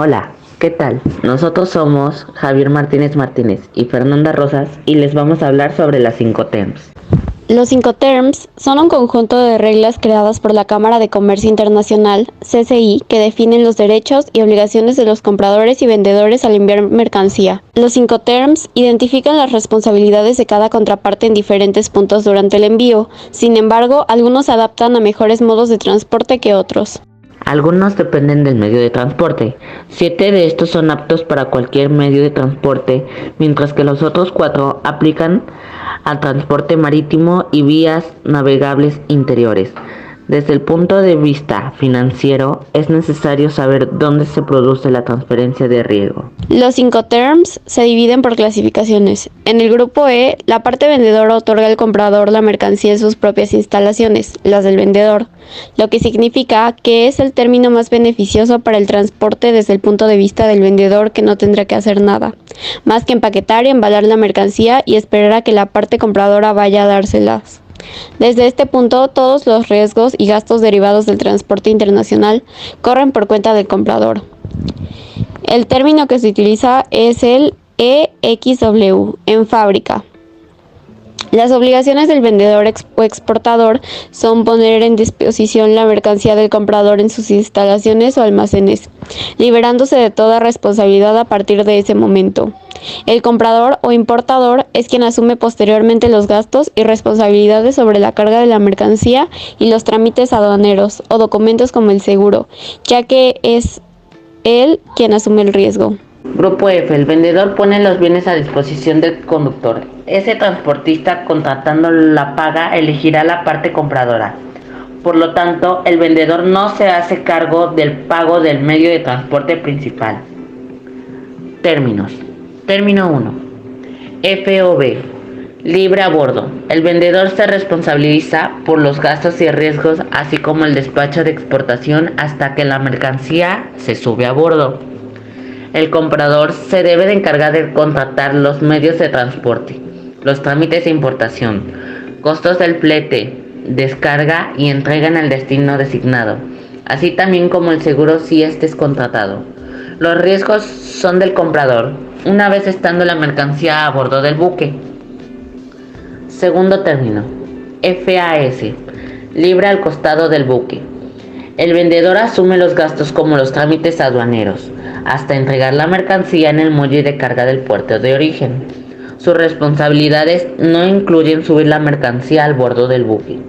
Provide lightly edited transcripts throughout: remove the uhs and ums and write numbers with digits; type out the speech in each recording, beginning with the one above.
Hola, ¿qué tal? Nosotros somos Javier Martínez Martínez y Fernanda Rosas y les vamos a hablar sobre las Incoterms. Los Incoterms son un conjunto de reglas creadas por la Cámara de Comercio Internacional, CCI, que definen los derechos y obligaciones de los compradores y vendedores al enviar mercancía. Los Incoterms identifican las responsabilidades de cada contraparte en diferentes puntos durante el envío. Sin embargo, algunos se adaptan a mejores modos de transporte que otros. Algunos dependen del medio de transporte. 7 de estos son aptos para cualquier medio de transporte, mientras que los otros 4 aplican al transporte marítimo y vías navegables interiores. Desde el punto de vista financiero, es necesario saber dónde se produce la transferencia de riesgo. Los Incoterms se dividen por clasificaciones. En el grupo E, la parte vendedora otorga al comprador la mercancía en sus propias instalaciones, las del vendedor, lo que significa que es el término más beneficioso para el transporte desde el punto de vista del vendedor, que no tendrá que hacer nada, más que empaquetar y embalar la mercancía y esperar a que la parte compradora vaya a dárselas. Desde este punto, todos los riesgos y gastos derivados del transporte internacional corren por cuenta del comprador. El término que se utiliza es el EXW, en fábrica. Las obligaciones del vendedor o exportador son poner en disposición la mercancía del comprador en sus instalaciones o almacenes, liberándose de toda responsabilidad a partir de ese momento. El comprador o importador es quien asume posteriormente los gastos y responsabilidades sobre la carga de la mercancía y los trámites aduaneros o documentos como el seguro, ya que es él quien asume el riesgo. Grupo F. El vendedor pone los bienes a disposición del conductor. Ese transportista, contratando la paga, elegirá la parte compradora. Por lo tanto, el vendedor no se hace cargo del pago del medio de transporte principal. Términos. Término 1. FOB. Libre a bordo. El vendedor se responsabiliza por los gastos y riesgos, así como el despacho de exportación hasta que la mercancía se sube a bordo. El comprador se debe de encargar de contratar los medios de transporte, los trámites de importación, costos del flete, descarga y entrega en el destino designado, así también como el seguro si este es contratado. Los riesgos son del comprador, una vez estando la mercancía a bordo del buque. Segundo término, FAS, libre al costado del buque. El vendedor asume los gastos como los trámites aduaneros, hasta entregar la mercancía en el muelle de carga del puerto de origen. Sus responsabilidades no incluyen subir la mercancía al bordo del buque.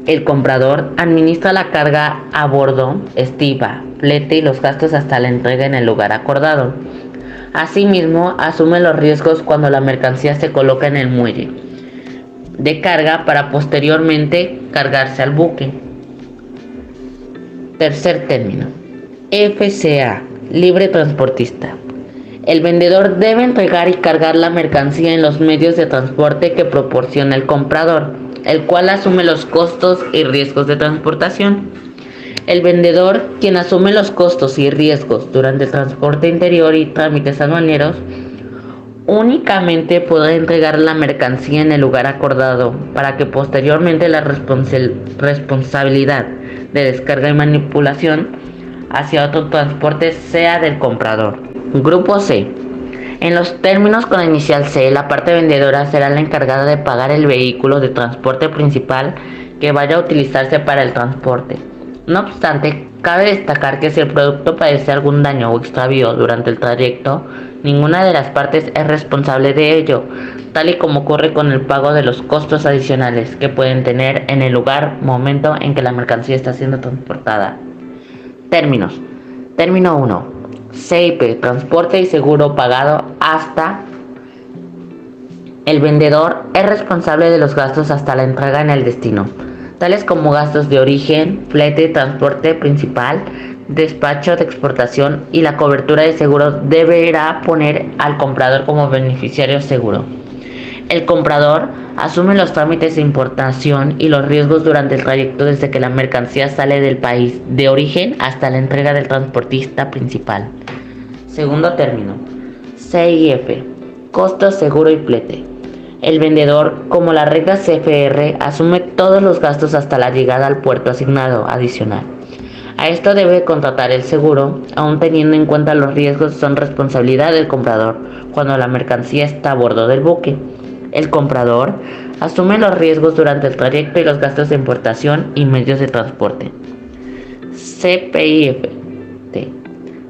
El comprador administra la carga a bordo, estiva, flete y los gastos hasta la entrega en el lugar acordado. Asimismo, asume los riesgos cuando la mercancía se coloca en el muelle de carga para posteriormente cargarse al buque. Tercer término, FCA, libre transportista. El vendedor debe entregar y cargar la mercancía en los medios de transporte que proporciona el comprador, el cual asume los costos y riesgos de transportación. El vendedor, quien asume los costos y riesgos durante el transporte interior y trámites aduaneros, únicamente podrá entregar la mercancía en el lugar acordado para que posteriormente la responsabilidad de descarga y manipulación hacia otro transporte sea del comprador. Grupo C. En los términos con la inicial C, la parte vendedora será la encargada de pagar el vehículo de transporte principal que vaya a utilizarse para el transporte. No obstante, cabe destacar que si el producto padece algún daño o extravío durante el trayecto, ninguna de las partes es responsable de ello, tal y como ocurre con el pago de los costos adicionales que pueden tener en el lugar, momento en que la mercancía está siendo transportada. Términos. Término 1. CIP, transporte y seguro pagado hasta. El vendedor es responsable de los gastos hasta la entrega en el destino, tales como gastos de origen, flete, transporte principal, despacho de exportación y la cobertura de seguro deberá poner al comprador como beneficiario seguro. El comprador asume los trámites de importación y los riesgos durante el trayecto desde que la mercancía sale del país de origen hasta la entrega del transportista principal. Segundo término, CIF, costo, seguro y flete. El vendedor, como la regla CFR, asume todos los gastos hasta la llegada al puerto asignado adicional. A esto debe contratar el seguro, aun teniendo en cuenta los riesgos son responsabilidad del comprador cuando la mercancía está a bordo del buque. El comprador asume los riesgos durante el trayecto y los gastos de importación y medios de transporte. CPIF.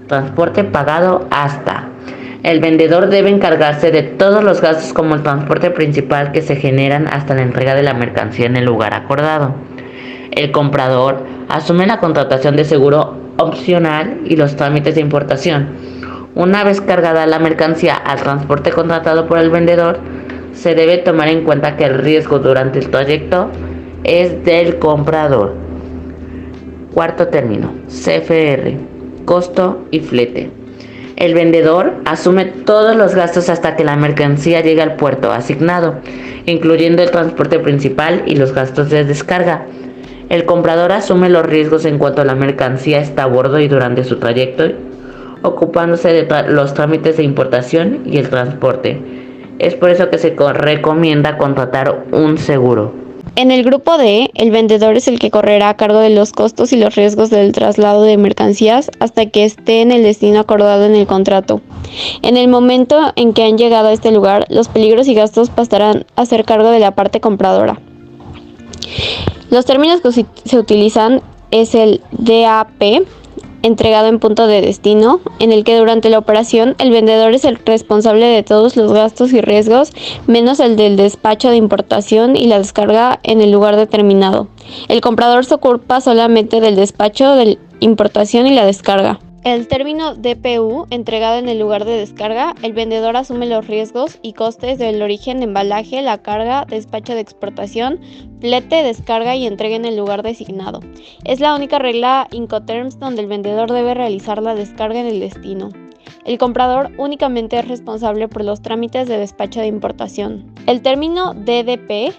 Transporte pagado hasta. El vendedor debe encargarse de todos los gastos como el transporte principal que se generan hasta la entrega de la mercancía en el lugar acordado. El comprador asume la contratación de seguro opcional y los trámites de importación. Una vez cargada la mercancía al transporte contratado por el vendedor, se debe tomar en cuenta que el riesgo durante el trayecto es del comprador. Cuarto término, CFR, costo y flete. El vendedor asume todos los gastos hasta que la mercancía llegue al puerto asignado, incluyendo el transporte principal y los gastos de descarga. El comprador asume los riesgos en cuanto la mercancía está a bordo y durante su trayecto, ocupándose de los trámites de importación y el transporte. Es por eso que se recomienda contratar un seguro. En el grupo D, el vendedor es el que correrá a cargo de los costos y los riesgos del traslado de mercancías hasta que esté en el destino acordado en el contrato. En el momento en que han llegado a este lugar, los peligros y gastos pasarán a ser cargo de la parte compradora. Los términos que se utilizan es el DAP, entregado en punto de destino, en el que durante la operación el vendedor es el responsable de todos los gastos y riesgos, menos el del despacho de importación y la descarga en el lugar determinado. El comprador se ocupa solamente del despacho de importación y la descarga. El término DPU, entregado en el lugar de descarga, el vendedor asume los riesgos y costes del origen, embalaje, la carga, despacho de exportación, flete, descarga y entrega en el lugar designado. Es la única regla Incoterms donde el vendedor debe realizar la descarga en el destino. El comprador únicamente es responsable por los trámites de despacho de importación. El término DDP,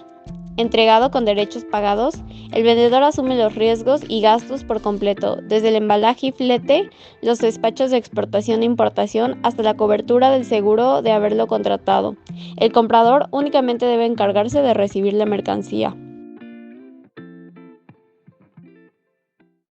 entregado con derechos pagados, el vendedor asume los riesgos y gastos por completo, desde el embalaje y flete, los despachos de exportación e importación, hasta la cobertura del seguro de haberlo contratado. El comprador únicamente debe encargarse de recibir la mercancía.